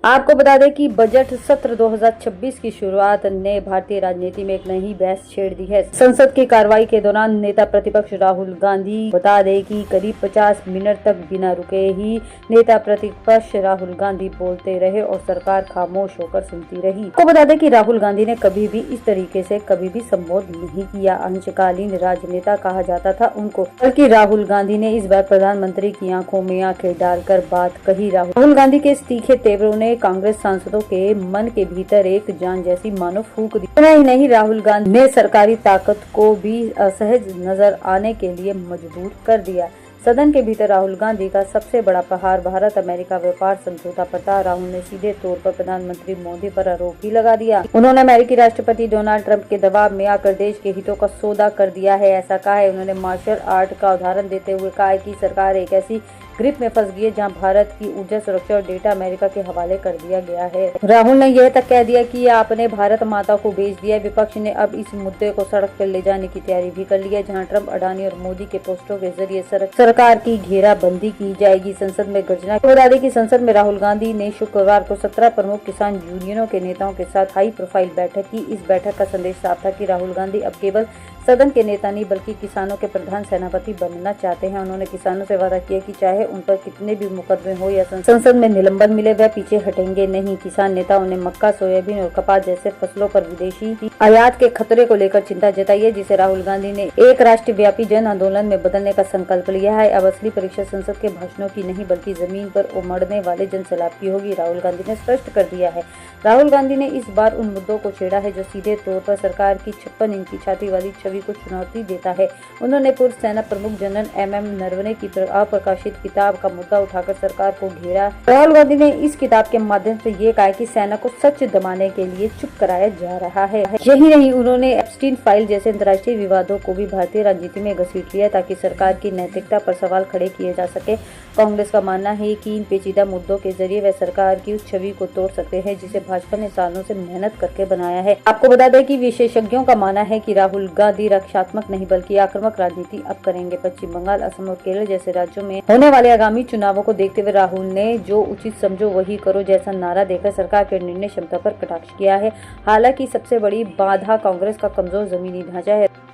आपको बता दें कि बजट सत्र 2026 की शुरुआत ने भारतीय राजनीति में एक नई बहस छेड़ दी है। संसद की कार्रवाई के दौरान नेता प्रतिपक्ष राहुल गांधी बता दें कि करीब 50 मिनट तक बिना रुके ही नेता प्रतिपक्ष राहुल गांधी बोलते रहे और सरकार खामोश होकर सुनती रही। आपको बता दें कि राहुल गांधी ने कभी भी इस तरीके से कभी भी संबोधित नहीं किया। अंशकालीन राजनेता कहा जाता था उनको, बल्कि राहुल गांधी ने इस बार प्रधानमंत्री की आंखों में आंखें डालकर बात कही। राहुल गांधी के इस तीखे तेवरों ने कांग्रेस सांसदों के मन के भीतर एक जान जैसी मानो फूंक दी। इतना ही नहीं, राहुल गांधी ने सरकारी ताकत को भी असहज नजर आने के लिए मजबूर कर दिया। सदन के भीतर राहुल गांधी का सबसे बड़ा प्रहार भारत अमेरिका व्यापार समझौता पर था। राहुल ने सीधे तौर पर प्रधानमंत्री मोदी पर आरोप भी लगा दिया। उन्होंने अमेरिकी राष्ट्रपति डोनाल्ड ट्रंप के दबाव में आकर देश के हितों का सौदा कर दिया है, ऐसा कहा है। उन्होंने मार्शल आर्ट का उदाहरण देते हुए कहा है कि सरकार एक ऐसी ग्रिप में फंस गई है जहां भारत की ऊर्जा सुरक्षा और डेटा अमेरिका के हवाले कर दिया गया है। राहुल ने यह तक कह दिया कि आपने भारत माता को बेच दिया है। विपक्ष ने अब इस मुद्दे को सड़क पर ले जाने की तैयारी भी कर ली है, जहां ट्रंप, अडानी और मोदी के पोस्टरों के जरिए सरकार की घेराबंदी की जाएगी। संसद में गर्जना। बता दें कि संसद में राहुल गांधी ने शुक्रवार को 17 प्रमुख किसान यूनियनों के नेताओं के साथ हाई प्रोफाइल बैठक की। इस बैठक का संदेश साफ था कि राहुल गांधी अब केवल सदन के नेता नहीं बल्कि किसानों के प्रधान सेनापति बनना चाहते हैं। उन्होंने किसानों से वादा किया कि चाहे उन पर कितने भी मुकदमे हो या संसद में निलंबन मिले, वह पीछे हटेंगे नहीं। किसान नेताओं ने मक्का, सोयाबीन और कपास जैसे फसलों पर विदेशी आयात के खतरे को लेकर चिंता जताई है, जिसे राहुल गांधी ने एक राष्ट्रव्यापी जन आंदोलन में बदलने का संकल्प लिया है। अब असली परीक्षा संसद के भाषणों की नहीं बल्कि जमीन पर उमड़ने वाले जन सैलाब की होगी, राहुल गांधी ने स्पष्ट कर दिया है। राहुल गांधी ने इस बार उन मुद्दों को छेड़ा है जो सीधे तौर पर सरकार की 56 इंच की छाती वाली छवि को चुनौती देता है। उन्होंने पूर्व सेना प्रमुख जनरल MM नरवणे की अप्रकाशित किताब का मुद्दा उठाकर सरकार को घेरा। राहुल गांधी ने इस किताब के माध्यम से ये कहा कि सेना को सच दबाने के लिए चुप कराया जा रहा है। यही नहीं, उन्होंने एप्स्टीन फाइल जैसे अंतर्राष्ट्रीय विवादों को भी भारतीय राजनीति में घसीट लिया ताकि सरकार की नैतिकता पर सवाल खड़े किए जा सके। कांग्रेस का मानना है कि इन पेचीदा मुद्दों के जरिए वे सरकार की उस छवि को तोड़ सकते हैं जिसे भाजपा ने सालों से मेहनत करके बनाया है। आपको बता दें कि विशेषज्ञों का मानना है कि राहुल गांधी रक्षात्मक नहीं बल्कि आक्रामक राजनीति अब करेंगे। पश्चिम बंगाल, असम और केरल जैसे राज्यों में होने वाले आगामी चुनावों को देखते हुए राहुल ने जो उचित समझो वही करो जैसा नारा देकर सरकार के निर्णय क्षमता पर कटाक्ष किया है। हालांकि सबसे बड़ी बाधा कांग्रेस का कमजोर जमीनी ढांचा है।